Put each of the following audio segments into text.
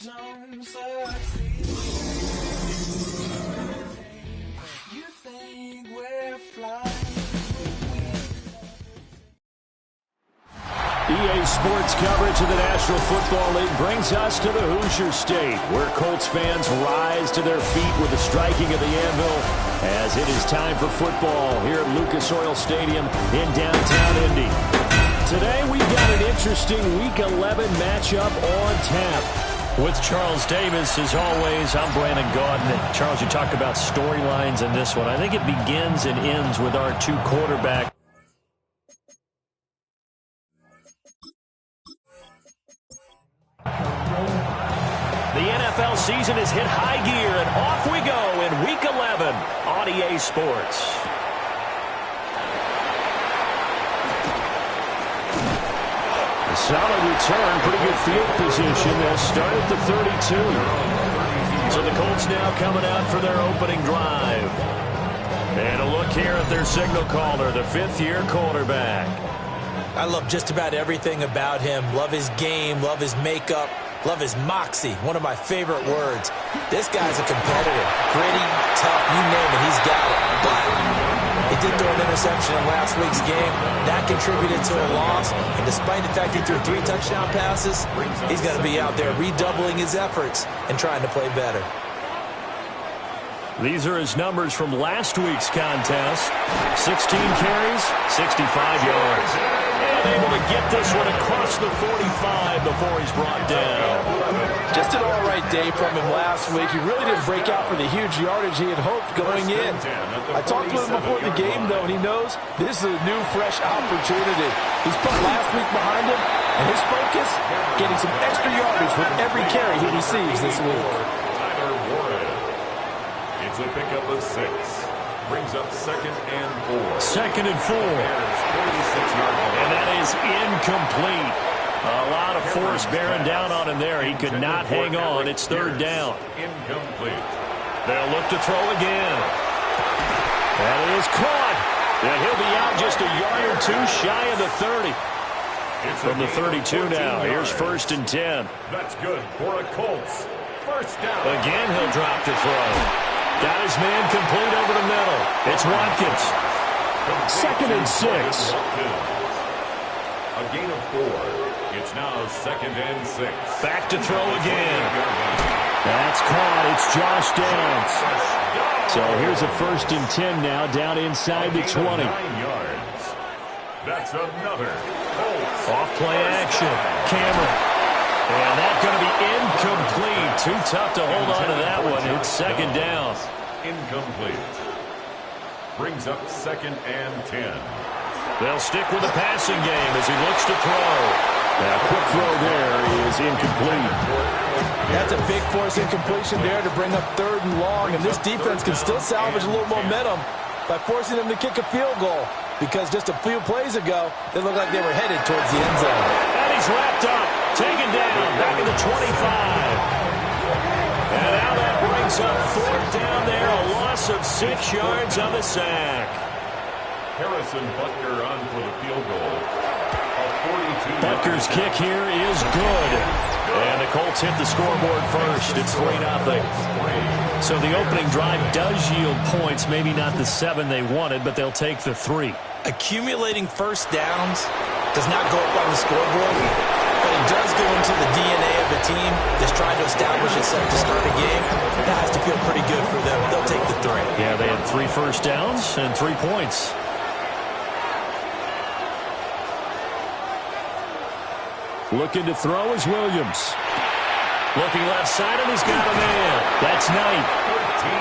don't succeed. You think we're flying. EA Sports coverage of the National Football League brings us to the Hoosier State, where Colts fans rise to their feet with the striking of the anvil as it is time for football here at Lucas Oil Stadium in downtown Indy. Today we've got an interesting Week 11 matchup on tap. With Charles Davis, as always, I'm Brandon Gaudin. Charles, you talk about storylines in this one. I think it begins and ends with our two quarterbacks. The NFL season has hit high gear, and off we go in Week 11 on EA Sports. A solid return, pretty good field position. They'll start at the 32. So the Colts now coming out for their opening drive. And a look here at their signal caller, the fifth-year quarterback. I love just about everything about him. Love his game, love his makeup, love his moxie, one of my favorite words. This guy's a competitor. Gritty, tough, you name it, he's got it. But he did throw an interception in last week's game. That contributed to a loss. And despite the fact he threw 3 touchdown passes, he's going to be out there redoubling his efforts and trying to play better. These are his numbers from last week's contest. 16 carries, 65 yards. And able to get this one across the 45 before he's brought down. Just an all-right day from him last week. He really didn't break out for the huge yardage he had hoped going in. I talked to him before the game, though, and he knows this is a new, fresh opportunity. He's put last week behind him, and his focus, getting some extra yardage with every carry he receives this week. It's a pickup of 6. Brings up 2nd and 4. 2nd and 4. And that is incomplete. A lot of force bearing down on him there. He could not hang on. It's 3rd down. Incomplete. They'll look to throw again. That is caught. And he'll be out just a yard or two shy of the 30. From the 32 now. Here's 1st and 10. That's good for a Colts. 1st down. Again, he'll drop to throw. Got his man complete over the middle. It's Watkins. 2nd and 6. A gain of 4. It's now 2nd and 6. Back to throw again. That's caught. It's Josh Downs. So here's a 1st and 10 now, down inside the 20. 9 yards. That's another Colts. Off play action. Cameron. And that's going to be incomplete. Too tough to hold on to that one. It's 2nd down. Incomplete. Brings up 2nd and 10. They'll stick with the passing game as he looks to throw. Now, quick throw there is incomplete. That's a big force incompletion there to bring up 3rd and long. And this defense can still salvage a little momentum by forcing them to kick a field goal. Because just a few plays ago, they looked like they were headed towards the end zone. And he's wrapped up. Taken down, back at the 25. And now that brings up 4th down there, a loss of 6 yards on the sack. Harrison Butker on for the field goal. A 42. Butker's kick here is good. And the Colts hit the scoreboard first. It's 3-0. So the opening drive does yield points, maybe not the 7 they wanted, but they'll take the 3. Accumulating 1st downs does not go up on the scoreboard, but it does go into the DNA of the team that's trying to establish itself to start a game. That has to feel pretty good for them. They'll take the 3. Yeah, they had 3 first downs and 3 points. Looking to throw is Williams. Looking left side, and he's got a man. That's Knight.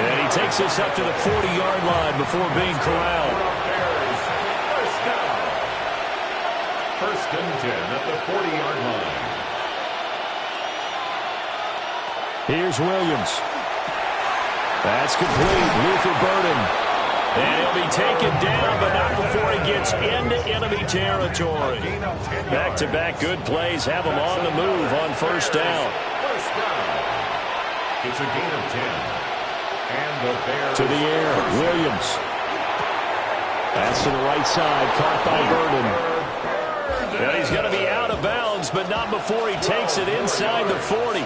And he takes this up to the 40-yard line before being corralled. 1st and 10 at the 40-yard line. Here's Williams. That's complete. Luther Burden. And he'll be taken down, but not before he gets into enemy territory. Back-to-back good plays have him on the move on 1st down. First down. It's a gain of 10. And the Bears. To the air, Williams. That's to the right side, caught by Burden. And he's going to be out of bounds, but not before he takes it inside the 40.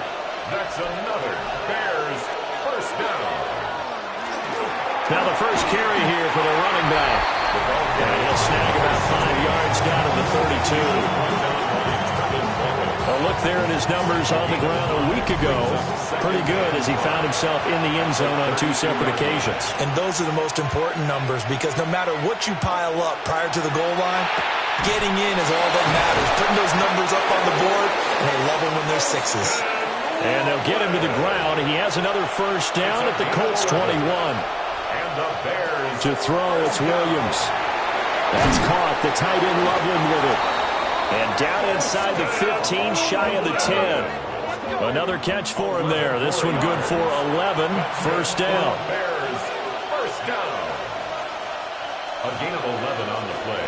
That's another Bears first down. Now the first carry here for the running back. And he'll snag about 5 yards down to the 32. A look there at his numbers on the ground a week ago. Pretty good as he found himself in the end zone on 2 separate occasions. And those are the most important numbers because no matter what you pile up prior to the goal line, getting in is all that matters. Putting those numbers up on the board, and they love them when they're 6s. And they'll get him to the ground. He has another first down at the Colts 21. And the Bears. To throw, it's Williams. That's caught. The tight end Loveland with it. And down inside the 15, shy of the 10. Another catch for him there. This one good for 11. First down. Bears first down. A gain of 11 on the play.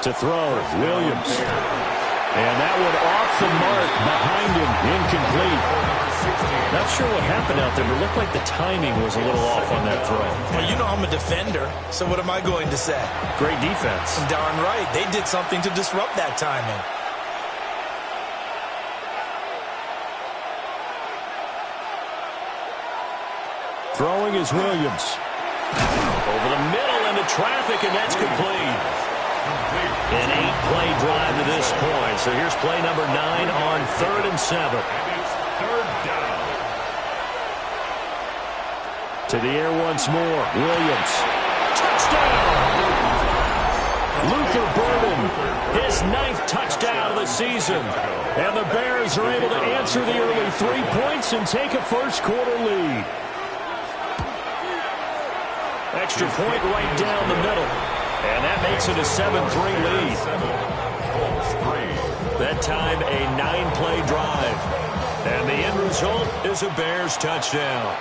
To throw, Williams. And that one off the mark behind him. Incomplete. Not sure what happened out there, but it looked like the timing was a little off on that throw. Well, you know I'm a defender, so what am I going to say? Great defense. Darn right. They did something to disrupt that timing. Throwing is Williams. Over the middle into traffic, and that's complete. An 8-play drive to this point. So here's play number 9 on 3rd and 7. And it's third down. To the air once more. Williams. Touchdown! Luther Burden, his 9th touchdown of the season. And the Bears are able to answer the early 3 points and take a first-quarter lead. Extra point right down the middle. And that makes it a 7-3 lead. That time, a 9-play drive. And the end result is a Bears touchdown.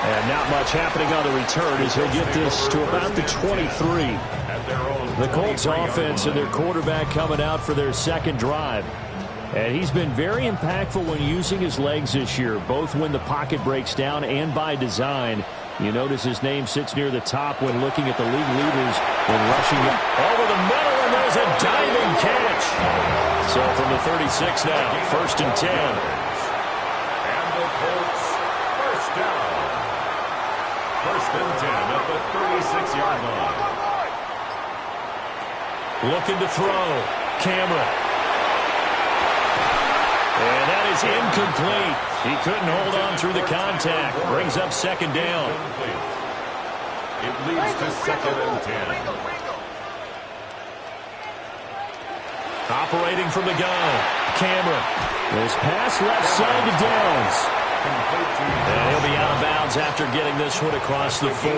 And not much happening on the return as he'll get this to about the 23. The Colts offense and their quarterback coming out for their second drive. And he's been very impactful when using his legs this year, both when the pocket breaks down and by design. You notice his name sits near the top when looking at the league leaders when rushing over the middle, and there's a diving catch. So from the 36 now, 1st and 10. And the Colts first down. 1st and 10 at the 36-yard line. Looking to throw. Cameron. And that is incomplete. He couldn't hold on through the contact. Brings up 2nd down. It leads to 2nd and 10. Operating from the gun. Cameron. His pass left side to Downs. And he'll be out of bounds after getting this one across the 40.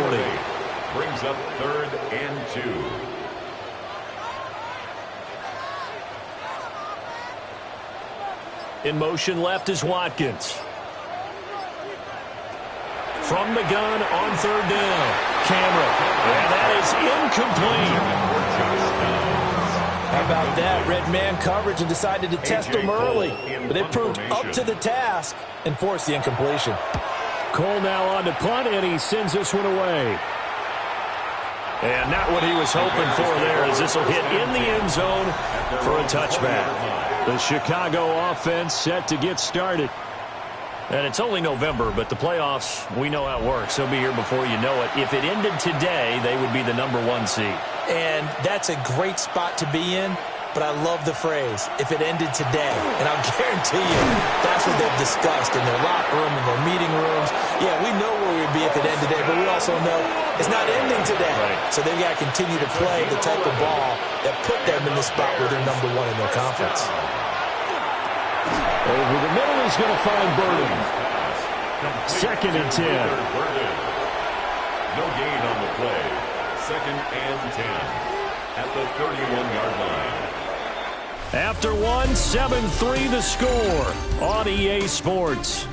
Brings up 3rd and 2. In motion left is Watkins. From the gun on 3rd down. Cameron. And that is incomplete. How about that? Red man coverage and decided to test him early. But they proved up to the task and forced the incompletion. Cole now on to punt, and he sends this one away. And not what he was hoping for there, as this will hit in the end zone for a touchback. The Chicago offense set to get started. And it's only November, but the playoffs, we know how it works. They'll be here before you know it. If it ended today, they would be the #1 seed. And that's a great spot to be in, but I love the phrase, if it ended today. And I'll guarantee you, that's what they've discussed in their locker room, in their meeting rooms. Yeah, we know where we'd be if it ended today, but we also know it's not ending today. Right. So they've got to continue to play the type of ball that put them in the spot where they're #1 in their conference. Over the middle is going to find Burden. 2nd and 10. No gain on the play. 2nd and 10 at the 31-yard line. After one, 7-3 the score on EA Sports.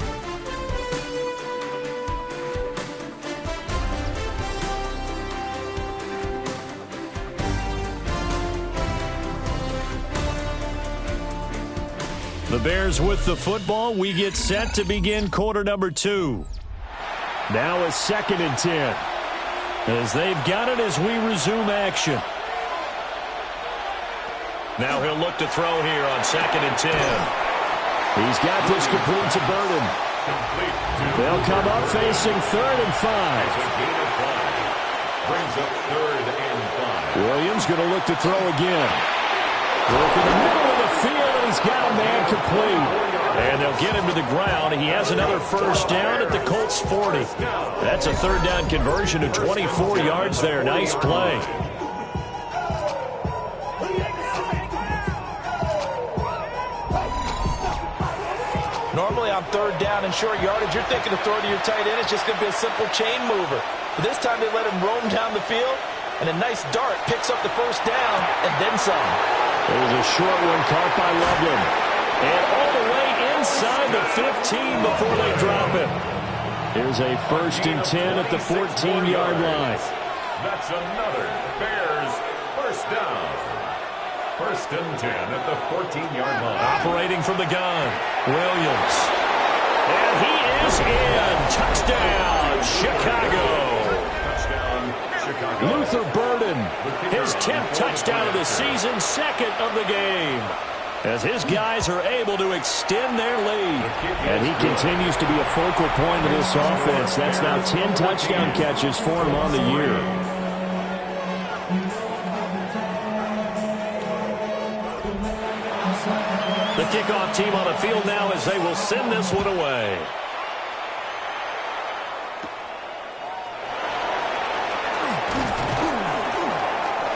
The Bears with the football. We get set to begin quarter number 2. Now a 2nd and 10. As they've got it as we resume action. Now he'll look to throw here on 2nd and 10. He's got this complete to Burden. They'll come up facing 3rd and 5. Brings up 3rd and 5. Williams going to look to throw again. Look in the middle of the field, and he's got a man complete. And they'll get him to the ground. He has another first down at the Colts 40. That's a 3rd down conversion to 24 yards there. Nice play. Normally on 3rd down and short yardage, you're thinking of throwing to your tight end. It's just going to be a simple chain mover. But this time they let him roam down the field, and a nice dart picks up the first down and then some. There's a short one caught by Loveland. And all the way inside the 15 before they drop him. Here's a 1st and 10 at the 14-yard line. That's another Bears first down. 1st and 10 at the 14-yard line. Operating from the gun, Williams. And he is in. Touchdown, Chicago. Touchdown, Chicago. Luther Burden, his 10th touchdown of the season, 2nd of the game. As his guys are able to extend their lead. And he continues to be a focal point of this offense. That's now 10 touchdown catches for him on the year. The kickoff team on the field now as they will send this one away.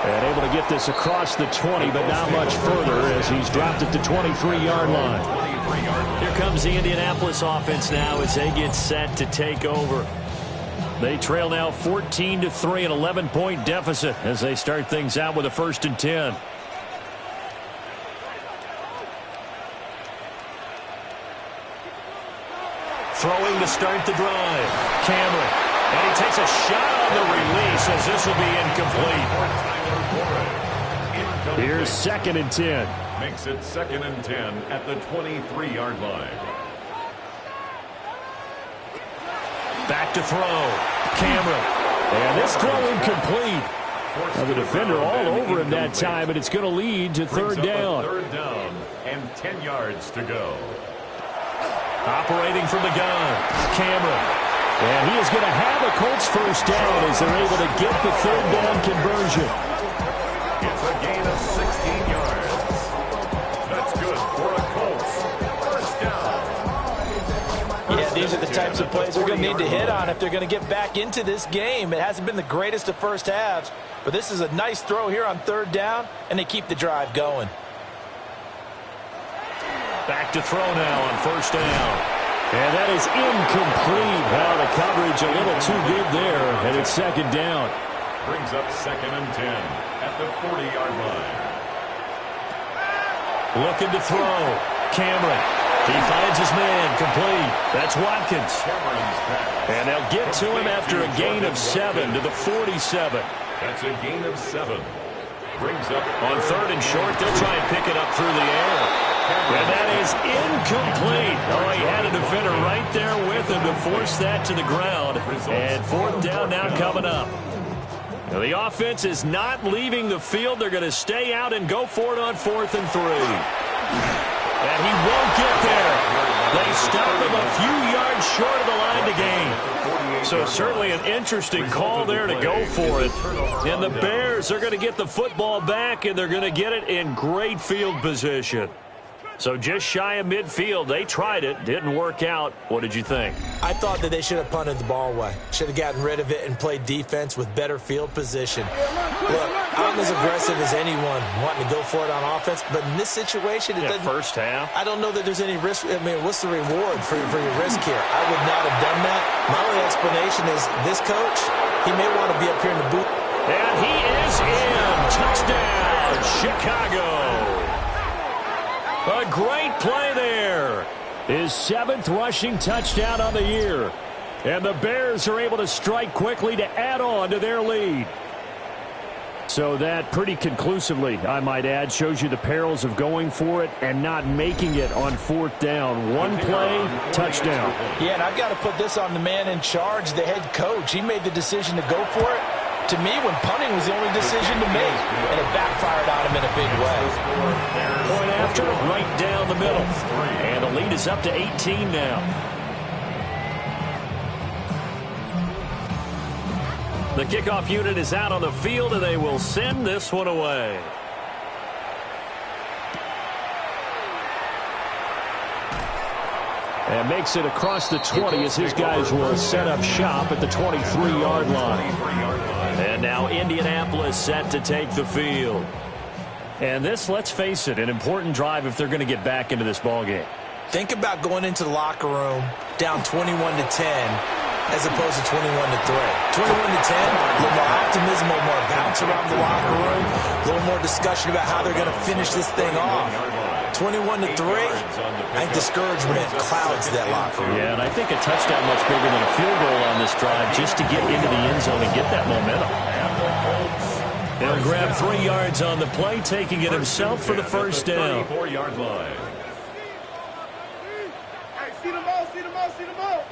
And able to get this across the 20, but not much further as he's dropped it to 23-yard line. Here comes the Indianapolis offense now as they get set to take over. They trail now 14-3, an 11-point deficit as they start things out with a 1st and 10. Throwing to start the drive. Cameron. And he takes a shot on the release as this will be incomplete. Here's 2nd and 10. Makes it 2nd and 10 at the 23-yard line. Back to throw. Cameron. And this throw incomplete. Now the defender all over him that time, and it's going to lead to 3rd down. 3rd down and 10 yards to go. Operating from the gun, Cameron. And he is going to have a Colts first down as they're able to get the 3rd down conversion. It's a gain of 16 yards. That's good for a Colts first down. Yeah, these are the types of plays they're going to need to hit on if they're going to get back into this game. It hasn't been the greatest of first halves, but this is a nice throw here on 3rd down, and they keep the drive going. Back to throw now on 1st down. And that is incomplete. Well, the coverage a little too good there, and it's 2nd down. Brings up 2nd and 10 at the 40-yard line. Looking to throw. Cameron. He finds his man complete. That's Watkins. And they'll get to him after a gain of 7 to the 47. That's a gain of 7. Brings up on 3rd and short. They'll try and pick it up through the air. And that is incomplete. Oh, he had a defender right there with him to force that to the ground. And 4th down now coming up. Now the offense is not leaving the field. They're going to stay out and go for it on 4th and 3. And he won't get there. They stop him a few yards short of the line to gain. So certainly an interesting call there to go for it. And the Bears are going to get the football back, and they're going to get it in great field position. So just shy of midfield. They tried it. Didn't work out. What did you think? I thought that they should have punted the ball away. Should have gotten rid of it and played defense with better field position. Look, I'm as aggressive as anyone wanting to go for it on offense, but in this situation, it doesn't. First half. I don't know that there's any risk. I mean, what's the reward for your risk here? I would not have done that. My only explanation is this coach, he may want to be up here in the booth. And he is in. Touchdown, Chicago. A great play there. His 7th rushing touchdown on the year. And the Bears are able to strike quickly to add on to their lead. So that pretty conclusively, I might add, shows you the perils of going for it and not making it on 4th down. One play, touchdown. Yeah, and I've got to put this on the man in charge, the head coach. He made the decision to go for it. To me, when punting was the only decision to make, and it backfired on him in a big way. Point after, right down the middle. And the lead is up to 18 now. The kickoff unit is out on the field, and they will send this one away. And makes it across the 20 as his guys will set up shop at the 23-yard line. And now Indianapolis set to take the field. And this, let's face it, an important drive if they're going to get back into this ballgame. Think about going into the locker room down 21-10 as opposed to 21-3. 21-10, a little more optimism, a little more bounce around the locker room, a little more discussion about how they're going to finish this thing off. 21-3, I think discouragement clouds that locker room. Yeah, and I think a touchdown much bigger than a field goal on this drive just to get into the end zone and get that momentum. He'll grab 3 yards on the play, taking it himself for the first down. 34-yard line. Hey, see the ball, see the ball, see the ball.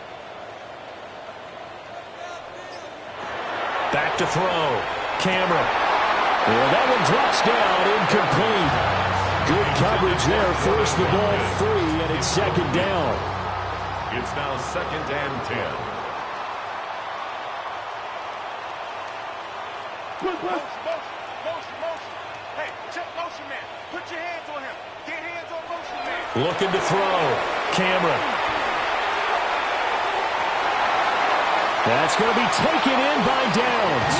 Back to throw. Cameron. Well, that one drops down, incomplete. Good coverage there. Forced the ball free, and it's second down. It's now 2nd and 10. Motion. Hey, check motion man. Put your hands on him. Get hands on motion man. Looking to throw. Cameron. That's going to be taken in by Downs.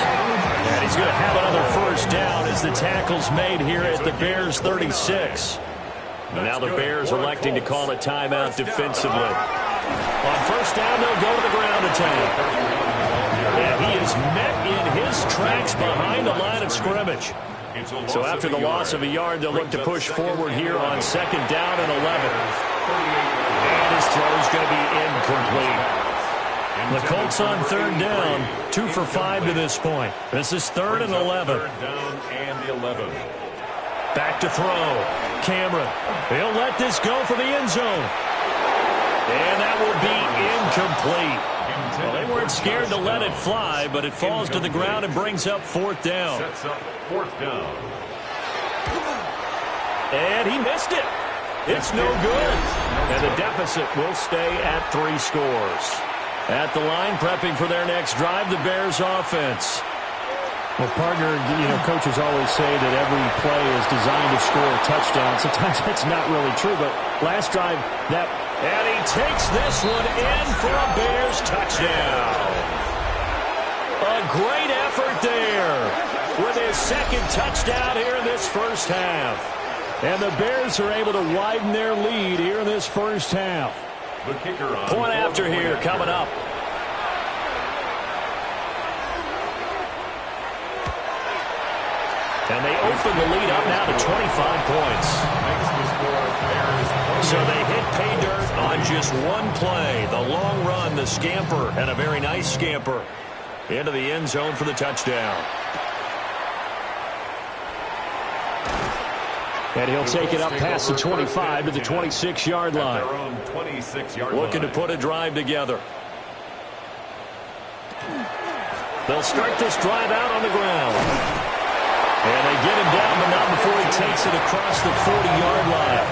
And he's going to have another first down as the tackle's made here at the Bears 36. Now the Bears electing to call a timeout defensively. On first down, they'll go to the ground attack. And he is met in his tracks behind the line of scrimmage. So after the loss of a yard, they'll look to push forward here on 2nd down and 11. And his throw is going to be incomplete. The Colts on 3rd down, 2 for 5 to this point. This is 3rd and 11. 3rd down and 11. Back to throw. Cameron. He'll let this go for the end zone. And that will be incomplete. Well, they weren't scared to let it fly, but it falls to the ground and brings up 4th down. Sets up 4th down. And he missed it. It's no good. And the deficit will stay at 3 scores. At the line, prepping for their next drive, the Bears offense. Well, partner, coaches always say that every play is designed to score a touchdown. Sometimes that's not really true, but last drive, that... And he takes this one in for a Bears touchdown. A great effort there with his 2nd touchdown here in this first half. And the Bears are able to widen their lead here in this first half. The kicker on Point after here coming up. And they open the lead up now to 25 points. So they hit pay dirt on just one play. The long run, the scamper, and a very nice scamper into the end zone for the touchdown. And he'll take it up past the 25 to the 26-yard line. Looking to put a drive together. They'll start this drive out on the ground. And they get him down, but not before he takes it across the 40-yard line.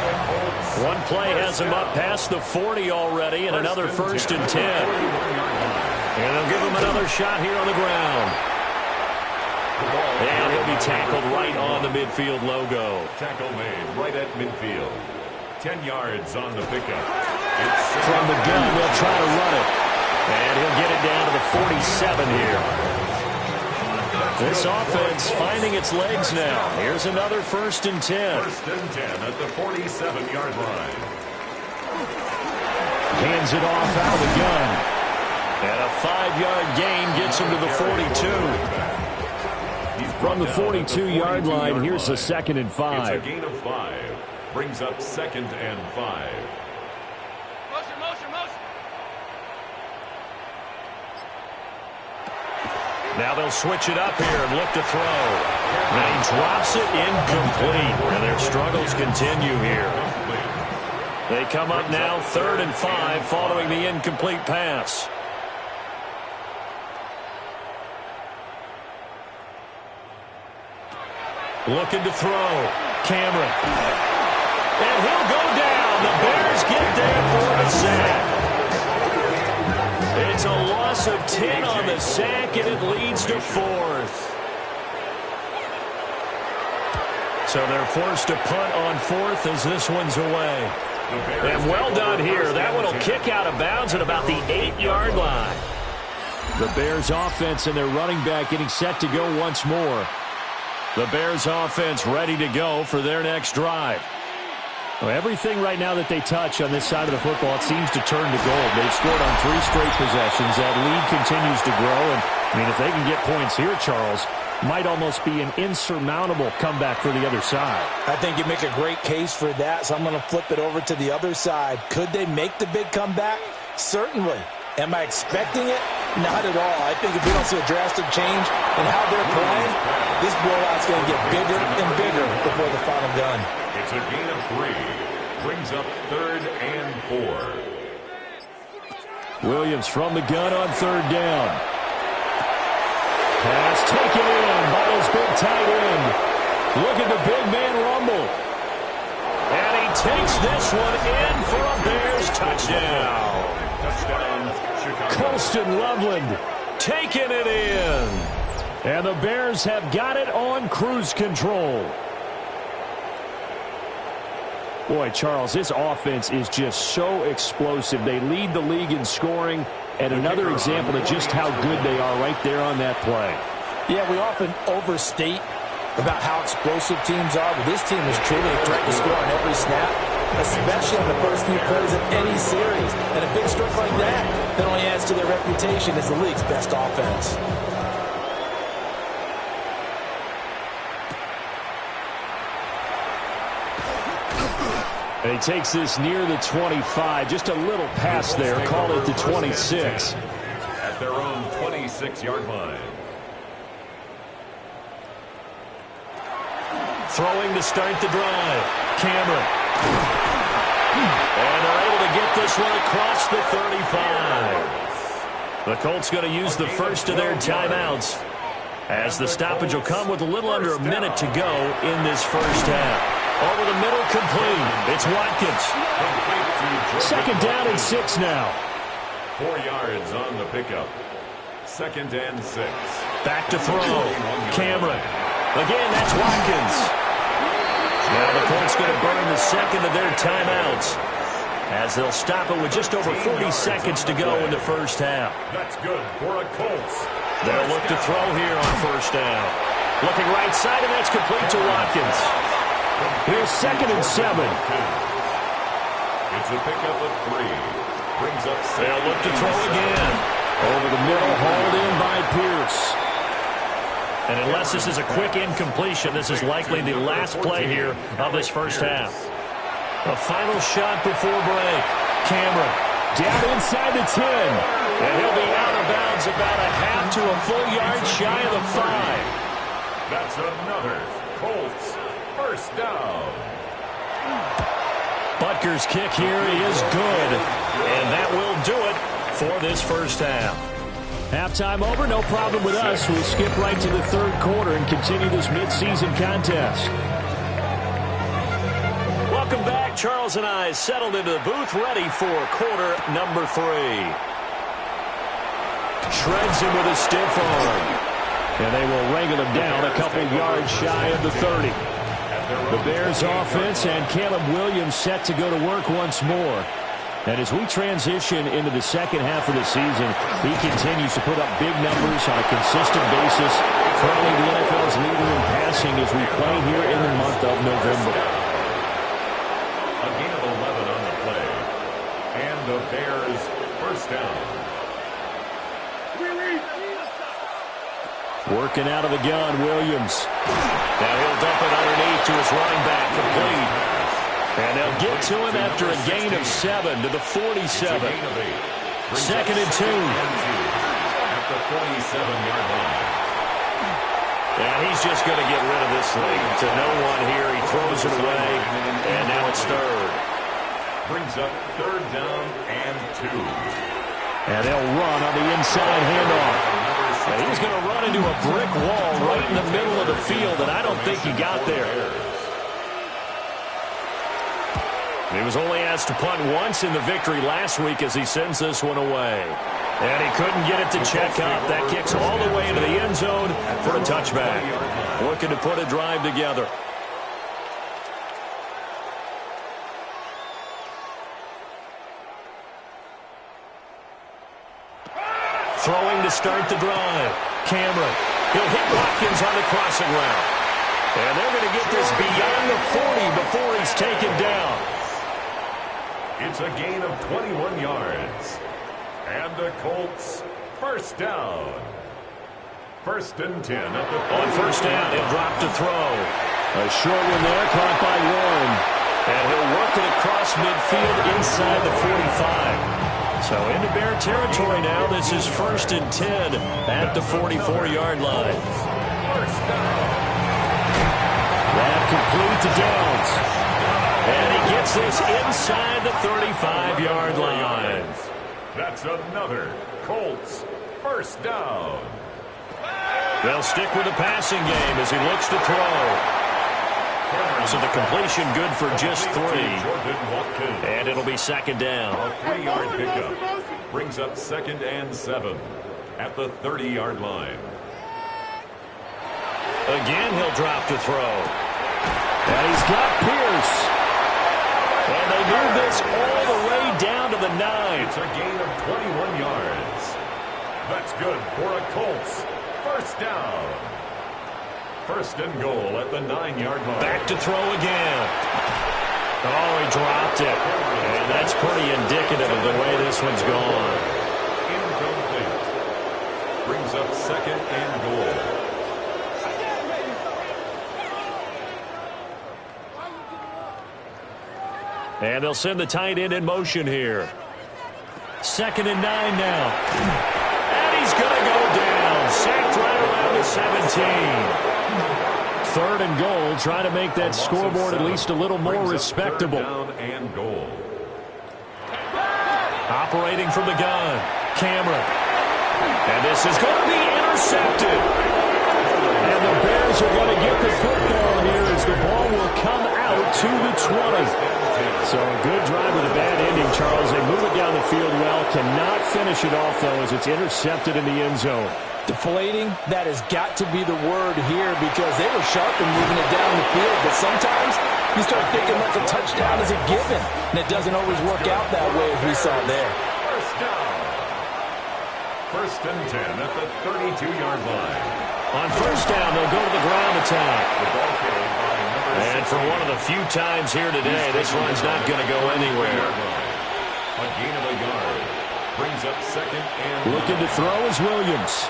One play has him up past the 40 already, and another 1st and 10. And they'll give him another shot here on the ground. And he'll be tackled right on the midfield logo. Tackle made right at midfield. 10 yards on the pickup. From the gun, they'll try to run it. And he'll get it down to the 47 here. This offense finding its legs now. Here's another 1st and 10. 1st and 10 at the 47-yard line. Hands it off out of the gun. And a 5-yard gain gets him to the 42. From the 42-yard line, here's a 2nd and 5. It's a gain of 5. Brings up 2nd and 5. Motion. Now they'll switch it up here and look to throw. And he drops it incomplete. And their struggles continue here. They come up now 3rd and 5 following the incomplete pass. Looking to throw. Cameron. And he'll go down. The Bears get there for the sack. It's a loss of 10 on the sack, and it leads to 4th. So they're forced to punt on 4th as this one's away. And well done here. That one will kick out of bounds at about the 8-yard line. The Bears offense and their running back getting set to go once more. The Bears offense ready to go for their next drive. Well, everything right now that they touch on this side of the football, it seems to turn to gold. They've scored on 3 straight possessions. That lead continues to grow. And, I mean, if they can get points here, Charles, might almost be an insurmountable comeback for the other side. I think you make a great case for that, so I'm going to flip it over to the other side. Could they make the big comeback? Certainly. Am I expecting it? Not at all. I think if we don't see a drastic change in how they're playing, this blowout's going to get bigger and bigger before the final gun. It's a gain of 3. Brings up 3rd and 4. Williams from the gun on 3rd down. Pass taken in by his big tight end. Look at the big man rumble. And he takes this one in for a Bears touchdown. Touchdown, Chicago. Colston Loveland taking it in. And the Bears have got it on cruise control. Boy, Charles, this offense is just so explosive. They lead the league in scoring, and another example of just how good they are right there on that play. Yeah, we often overstate about how explosive teams are, but this team is truly a threat to score on every snap, especially on the first few plays of any series. And a big strike like that only adds to their reputation as the league's best offense. And he takes this near the 25. Just a little pass there. Call it the 26. At their own 26-yard line. Throwing to start the drive. Cameron. And they're able to get this one across the 35. The Colts going to use the first of their timeouts, as the stoppage will come with a little under a minute to go in this first half. Over the middle, complete. It's Watkins. 2nd down and 6 now. 4 yards on the pickup. 2nd and 6. Back to throw. Cameron. Again, that's Watkins. Now the Colts going to burn the second of their timeouts, as they'll stop it with just over 40 seconds to go in the first half. That's good for a Colts. They'll look to throw here on 1st down. Looking right side, and that's complete to Watkins. Here's 2nd and 7. It's a pickup of 3. Brings up 6. They'll look to throw again. Over the middle, hauled in by Pierce. And unless this is a quick incompletion, this is likely the last play here of this first half. A final shot before break. Cameron down inside the 10. And he'll be out of bounds about a half to a full yard shy of the 5. That's another Colts first down. Butker's kick here is good. And that will do it for this first half. Halftime over, no problem with us. We'll skip right to the 3rd quarter and continue this midseason contest. Welcome back. Charles and I settled into the booth, ready for quarter number 3. Shreds him with a stiff arm. And they will wrangle him down a couple yards shy of the 30. The Bears offense and Caleb Williams set to go to work once more. And as we transition into the second half of the season, he continues to put up big numbers on a consistent basis, currently the NFL's leader in passing as we play here in the month of November. A gain of 11 on the play. And the Bears first down. Working out of the gun, Williams. Now he'll dump it underneath to his running back, complete. And they'll get to him after a gain of 7 to the 47. 2nd and 2. At the 47-yard line. And he's just going to get rid of this thing to no one here. He throws it away, and now it's 3rd. Brings up 3rd down and 2. And they'll run on the inside handoff. And he's going to run into a brick wall right in the middle of the field, and I don't think he got there. He was only asked to punt once in the victory last week as he sends this one away. And he couldn't get it to check up. That kicks all the way into the end zone for a touchback. Looking to put a drive together. Throwing to start the drive. Cameron. He'll hit Watkins on the crossing route. And they're going to get this beyond the 40 before he's taken down. It's a gain of 21 yards. And the Colts, first down. 1st and 10 at the on first down, he'll drop to throw. A short one there, caught by Warren. And he'll work it across midfield inside the 45. So into Bear territory now. This is 1st and 10 at the 44-yard line. First down. That complete to Downs. And he gets this inside the 35-yard line. That's another Colts first down. They'll stick with the passing game as he looks to throw. So the completion good for just 3. And it'll be 2nd down. A 3-yard pickup brings up 2nd and 7 at the 30-yard line. Again, he'll drop to throw. And he's got Pierce. And they move this all the way down to the 9. It's a gain of 21 yards. That's good for a Colts first down. 1st and goal at the 9-yard line. Back to throw again. Oh, he dropped it. And that's pretty indicative of the way this one's gone. Incomplete. Brings up 2nd and goal. And they'll send the tight end in motion here. 2nd and 9 now. And he's going to go down. Sacked right around the 17. 3rd and goal. Try to make that scoreboard at least a little more respectable. Down and goal. Operating from the gun. Cameron. And this is going to be intercepted. And the Bears are going to get the football here as the ball will come out to the 20. So a good drive with a bad ending, Charles. They move it down the field well. Cannot finish it off, though, as it's intercepted in the end zone. Deflating, that has got to be the word here because they were sharp in moving it down the field. But sometimes you start thinking like a touchdown is a given. And it doesn't always work out that way as we saw there. First down. 1st and 10 at the 32-yard line. On first down, they'll go to the ground attack. The ball carried by number 6. And for one of the few times here today, this run's not going to go anywhere. A gain of a yard. Brings up 2nd and... Looking to throw is Williams.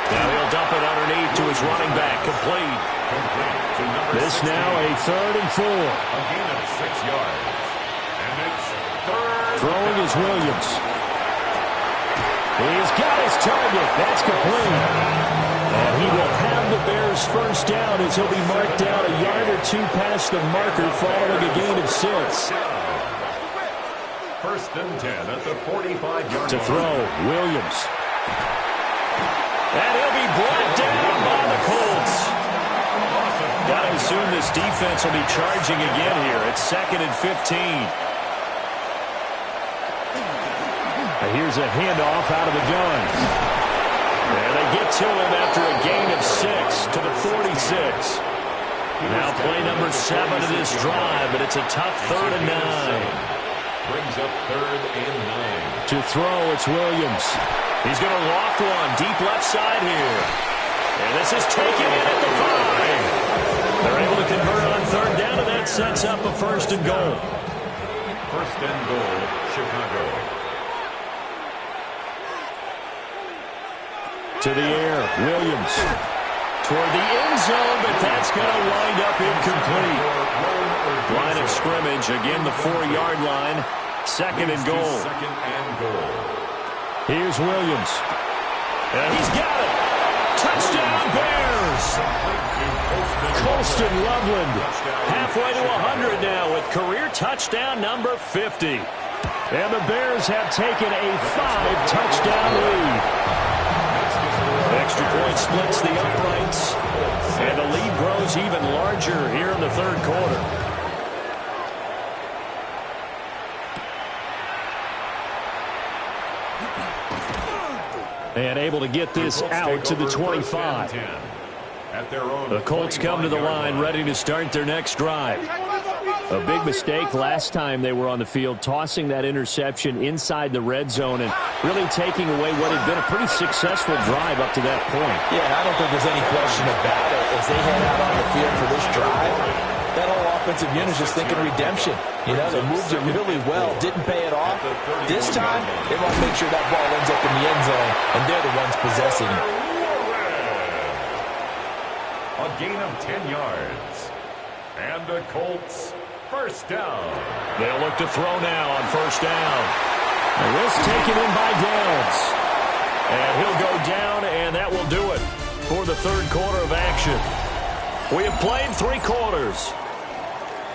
Now he'll dump it underneath to his running back. Complete. To number this 16. now a 3rd and 4. A gain of 6 yards. And it's 3rd. Throwing is Williams. He's got his target. That's complete. And he will have the Bears first down as he'll be marked down a yard or 2 past the marker following a gain of 6. 1st and 10 at the 45-yard line. To throw, Williams. And he'll be brought down by the Colts. Got to assume this defense will be charging again here. It's 2nd and 15. Here's a handoff out of the gun. And they get to him after a gain of 6 to the 46. Now play number 7 of this drive, but it's a tough 3rd and 9. Brings up 3rd and 9. To throw, it's Williams. He's going to loft one deep left side here. And this is taken in at the 5. They're able to convert on 3rd down, and that sets up a 1st and goal. 1st and goal, Chicago. To the air, Williams. Toward the end zone, but that's going to wind up incomplete. Line of scrimmage, again the 4-yard line. 2nd and goal. 2nd and goal. Here's Williams. And he's got it. Touchdown Bears. Colston Loveland halfway to 100 now with career touchdown number 50. And the Bears have taken a 5-touchdown lead. Extra point splits the uprights. And the lead grows even larger here in the third quarter. And able to get this out to the 25. The Colts come to the line ready to start their next drive. A big mistake last time they were on the field, tossing that interception inside the red zone and really taking away what had been a pretty successful drive up to that point. Yeah, I don't think there's any question about it. As they head out on the field for this drive, that whole offensive unit is just thinking redemption. You know, they moved it really well, didn't pay it off. This time, they want to make sure that ball ends up in the end zone, and they're the ones possessing it. A gain of 10 yards. And the Colts first down. They'll look to throw now on first down. The risk taken in by Downs. And he'll go down, and that will do it for the third quarter of action. We have played 3 quarters.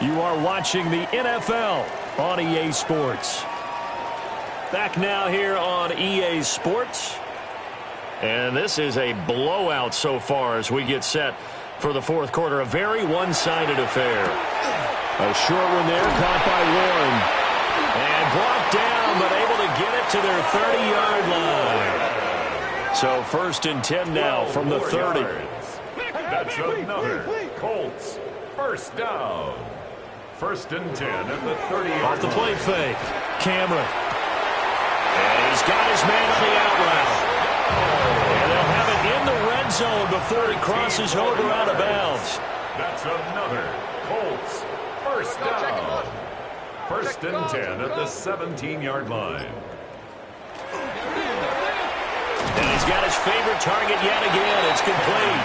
You are watching the NFL on EA Sports. Back now here on EA Sports. And this is a blowout so far as we get set for the fourth quarter. A very one-sided affair. A short one there, caught by Warren. And brought down, but able to get it to their 30-yard line. So first and 10 now from the 30. That's another Colts first down. First and 10 at the 30-yard line. Off the play fake. Cameron. And he's got his man on the out route. And they'll have it in the red zone before he crosses over out of bounds. That's another Colts first down. First and 10 at the 17-yard line. And he's got his favorite target yet again. It's complete.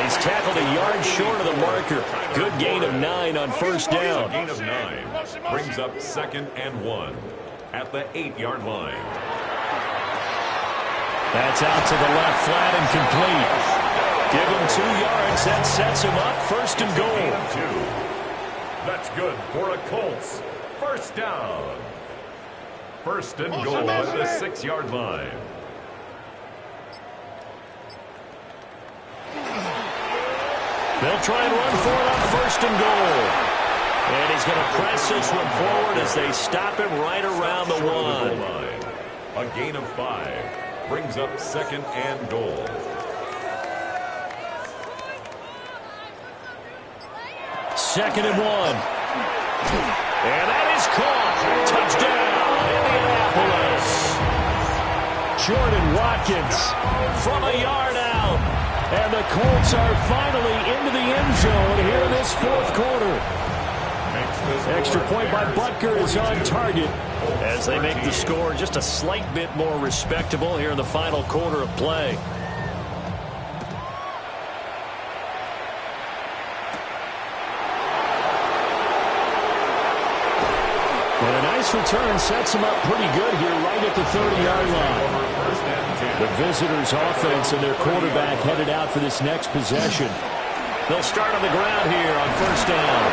He's tackled a yard short of the marker. Good gain of 9 on first down. A gain of 9 brings up 2nd and 1 at the 8-yard line. That's out to the left, flat and complete. Give him 2 yards. That sets him up. First and goal. 2. That's good for a Colts first down. First and goal at the 6-yard line. They'll try and run for it on first and goal. And he's going to press this one forward as they stop him right around the 1. A gain of 5 brings up 2nd and goal. Second and 1. And that is caught. Touchdown, Indianapolis. Jordan Watkins from a yard out. And the Colts are finally into the end zone here in this fourth quarter. Extra point by Butker is on target as they make the score just a slight bit more respectable here in the final quarter of play. And a nice return sets them up pretty good here right at the 30-yard line. The visitors' offense and their quarterback headed out for this next possession. They'll start on the ground here on first down.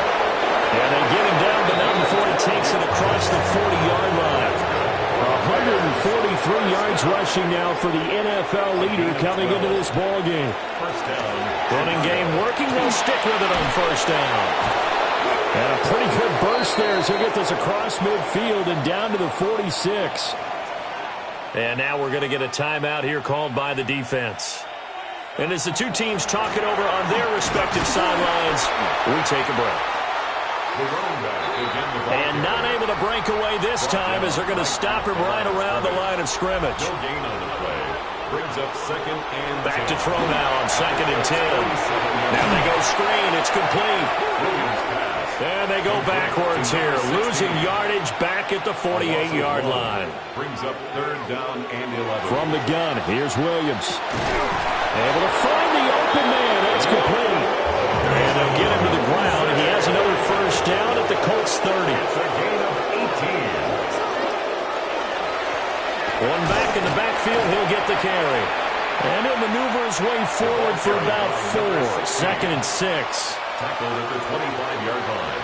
And they get him down, but not before he takes it across the 40-yard line. 143 yards rushing now for the NFL leader coming into this ball game. Running game working. They'll stick with it on first down. And a pretty good burst there as he'll get this across midfield and down to the 46. And now we're going to get a timeout here called by the defense. And as the two teams talk it over on their respective sidelines, we take a break. And not able to break away this time as they're going to stop him right around the line of scrimmage. No gain on the play. Brings up 2nd and back to throw now on 2nd and 10. Now they go screen. It's complete. And they go backwards here, losing yardage back at the 48-yard line. Brings up 3rd down and 11. From the gun, here's Williams. Able to find the open man. That's complete. And they'll get him to the ground, and he has another first down at the Colts 30. It's a gain of 18. One back in the backfield, he'll get the carry. And he'll maneuver his way forward for about 4. 2nd and 6. Tackled at the 25-yard line.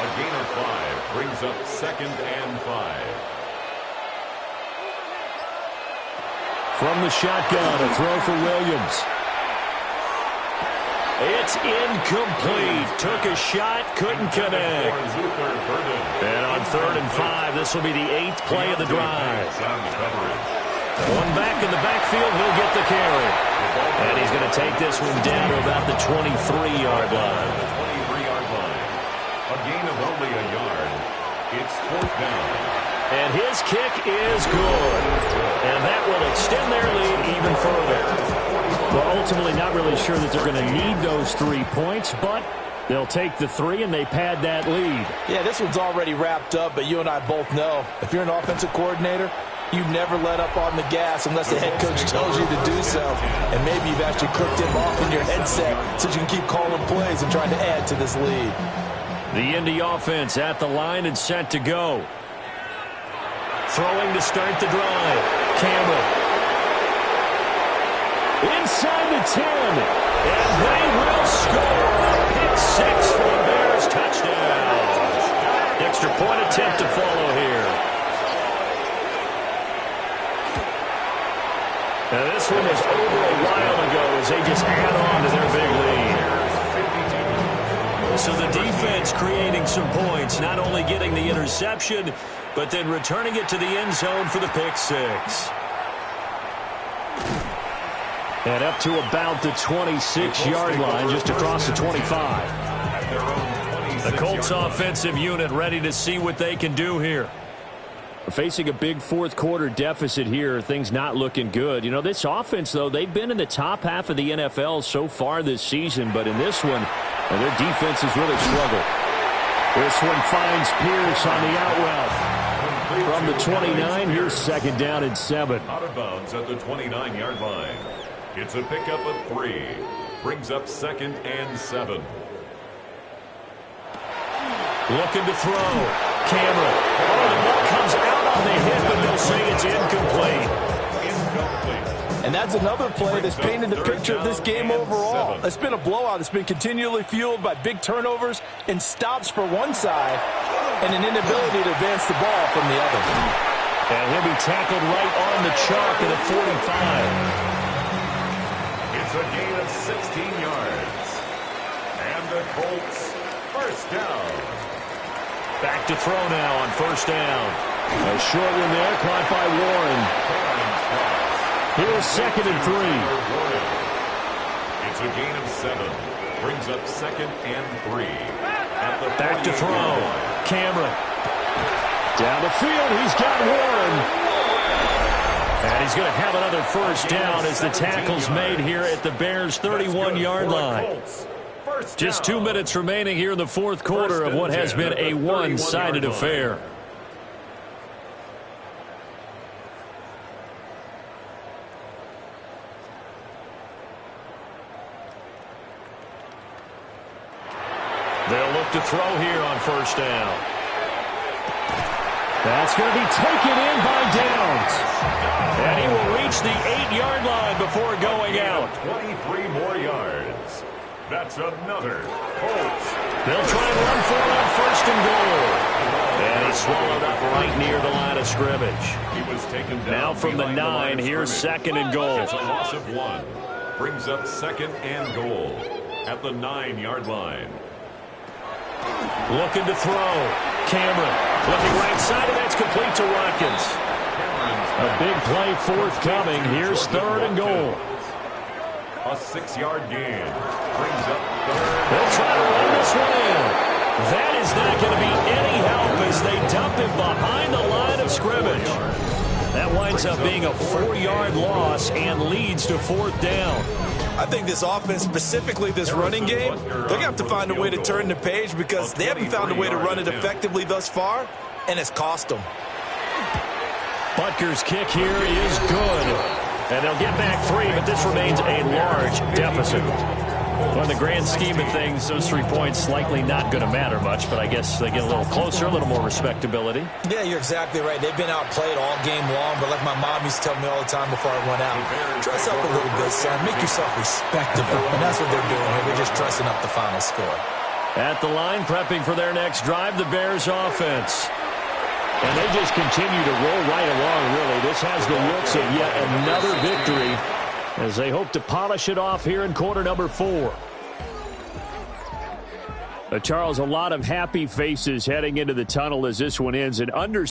A A gain of 5 brings up 2nd and 5. From the shotgun, a throw for Williams. It's incomplete. Took a shot, couldn't connect. And on 3rd and 5, this will be the 8th play of the drive. One back in the backfield, he'll get the carry. And he's going to take this one down to about the 23-yard line. A gain of only a yard. It's 4th down. And his kick is good. And that will extend their lead even further. Well, ultimately not really sure that they're going to need those 3 points, but they'll take the 3 and they pad that lead. Yeah, this one's already wrapped up, but you and I both know if you're an offensive coordinator, you never let up on the gas unless the head coach tells you to do so. And maybe you've actually clicked him off in your headset so you can keep calling plays and trying to add to this lead. The Indy offense at the line and set to go. Throwing to start the drive. Campbell. Inside the 10. And they will score. Pick 6 for the Bears. Touchdown. Extra point attempt to follow here. Now this one was over a while ago as they just add on to their big lead. So the defense creating some points, not only getting the interception, but then returning it to the end zone for the pick 6. And up to about the 26-yard line, just across the 25. The Colts offensive unit ready to see what they can do here. Facing a big fourth-quarter deficit here, things not looking good. You know, this offense, though, they've been in the top half of the NFL so far this season, but in this one, their defense has really struggled. This one finds Pierce on the out route. From the 29, here's 2nd down and 7. Out of bounds at the 29-yard line. It's a pickup of 3. Brings up 2nd and 7. Looking to throw. Cameron. Oh, the ball comes out on the hit, but they'll say it's incomplete. And that's another play that's painted the picture of this game overall. It's been a blowout. It's been continually fueled by big turnovers and stops for one side and an inability to advance the ball from the other. And he'll be tackled right on the chalk at a 45. It's a gain of 16 yards. And the Colts, 1st down. Back to throw now on 1st down. A short one there, caught by Warren. Here's 2nd and 3. It's a gain of 7. Brings up 2nd and 3. At the back to throw. Cameron. Down the field, he's got Warren. And he's going to have another 1st down as the tackle's made here at the Bears' 31-yard line. Just 2 minutes remaining here in the fourth quarter of what has been a one-sided affair. They'll look to throw here on 1st down. That's going to be taken in by Downs. And he will reach the 8-yard line before going out. 23 more yards. That's another Colts. They'll try and run for it on 1st and goal. And he's swallowed up right near the line of scrimmage. He was taken down now from the 9, here's 2nd and goal. It's a loss of 1. Brings up 2nd and goal at the 9-yard line. Looking to throw. Cameron looking right side, and that's complete to Watkins. A big play forthcoming. Here's 3rd and goal. A 6-yard gain. Brings up 3rd. They'll try to run this one in. That is not going to be any help as they dump it behind the line of scrimmage. That winds up being a 4-yard loss and leads to 4th down. I think this offense, specifically this running game, they're going to have to find a way to turn the page because they haven't found a way to run it effectively thus far, and it's cost them. Butker's kick here is good. And they'll get back 3, but this remains a large deficit. Well, in the grand scheme of things, those 3 points likely not going to matter much, but I guess they get a little closer, a little more respectability. Yeah, you're exactly right. They've been outplayed all game long, but like my mom used to tell me all the time before I went out, dress up a little bit, son. Make yourself respectable. And that's what they're doing here. They're just dressing up the final score. At the line, prepping for their next drive, the Bears offense. And they just continue to roll right along, really. This has the looks of yet another victory as they hope to polish it off here in quarter number 4. Charles, a lot of happy faces heading into the tunnel as this one ends. And under